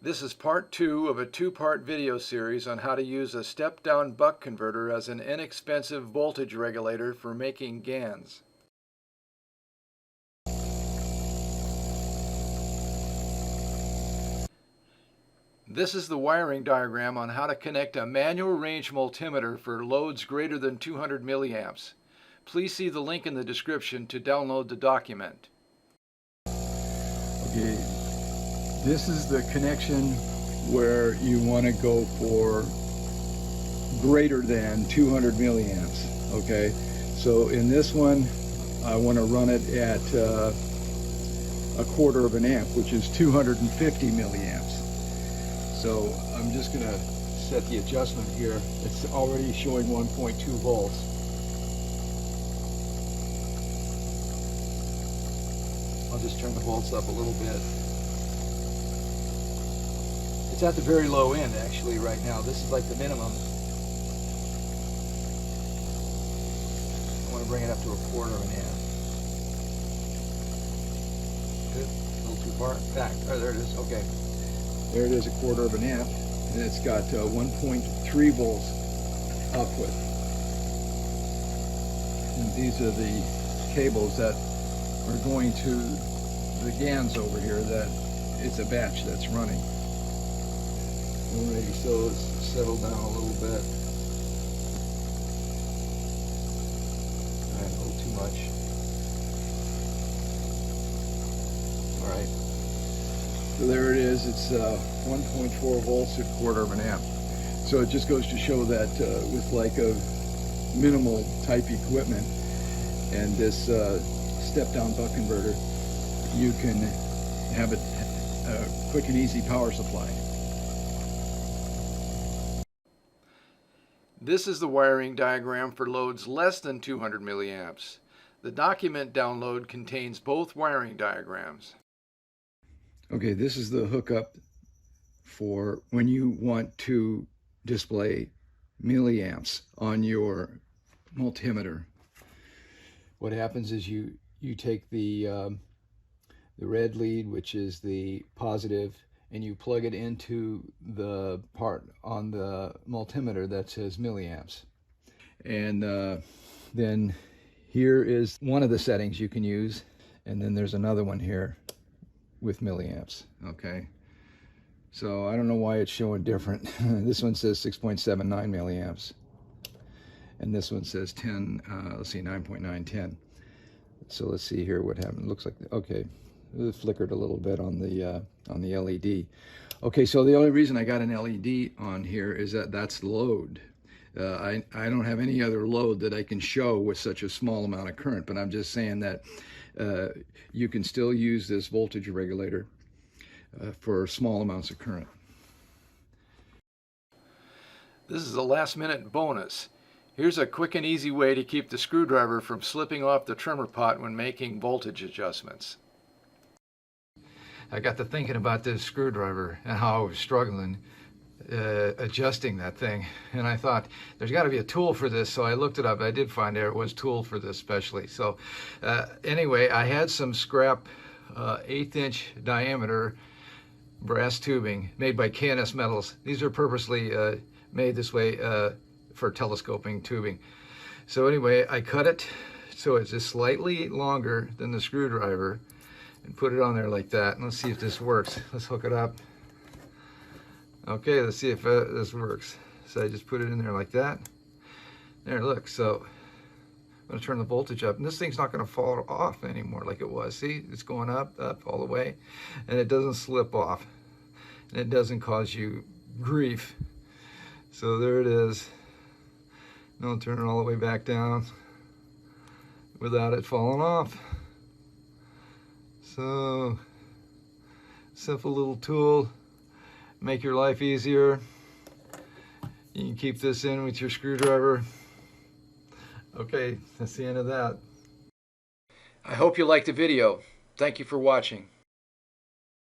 This is part 2 of a 2-part video series on how to use a step-down buck converter as an inexpensive voltage regulator for making Gans. This is the wiring diagram on how to connect a manual range multimeter for loads greater than 200 milliamps. Please see the link in the description to download the document. Okay, this is the connection where you want to go for greater than 200 milliamps. Okay, so in this one I want to run it at a quarter of an amp, which is 250 milliamps. So I'm just going to set the adjustment here. It's already showing 1.2 volts. I'll just turn the volts up a little bit. It's at the very low end actually right now. This is like the minimum. I want to bring it up to a quarter of an amp. Good. A little too far back. Oh, there it is. Okay. There it is, a quarter of an amp, and it's got 1.3 volts output. And these are the cables that are going to the Gans over here. That it's a batch that's running. Alrighty, so let's settle down a little bit. Alright, a little too much. Alright. So there it is. It's 1.4 volts at quarter of an amp. So it just goes to show that with like a minimal type equipment and this step-down buck converter, you can have a quick and easy power supply. This is the wiring diagram for loads less than 200 milliamps. The document download contains both wiring diagrams. Okay, this is the hookup for when you want to display milliamps on your multimeter. What happens is you take the red lead, which is the positive, and you plug it into the part on the multimeter that says milliamps. And then here is one of the settings you can use, and then there's another one here with milliamps. Okay, so I don't know why it's showing different. This one says 6.79 milliamps, and this one says 10. Let's see, 9.910. So let's see here what happened. It looks like okay, it flickered a little bit on the LED. Okay, so the only reason I got an LED on here is that that's load. I don't have any other load that I can show with such a small amount of current, but I'm just saying that you can still use this voltage regulator for small amounts of current. This is a last-minute bonus. Here's a quick and easy way to keep the screwdriver from slipping off the trimmer pot when making voltage adjustments. I got to thinking about this screwdriver and how I was struggling adjusting that thing, and I thought there's got to be a tool for this, so I looked it up. I did find there was a tool for this specially. So anyway, I had some scrap 1/8-inch diameter brass tubing made by K&S Metals. These are purposely made this way for telescoping tubing. So anyway, I cut it so it's just slightly longer than the screwdriver and put it on there like that. And let's see if this works. Let's hook it up. Okay, let's see if this works. So I just put it in there like that. There, look. So I'm going to turn the voltage up, and this thing's not going to fall off anymore like it was. See, it's going up all the way, and it doesn't slip off, and it doesn't cause you grief. So there it is. Now I'll turn it all the way back down without it falling off. So simple little tool. Make your life easier. You can keep this in with your screwdriver. Okay, that's the end of that. I hope you liked the video. Thank you for watching.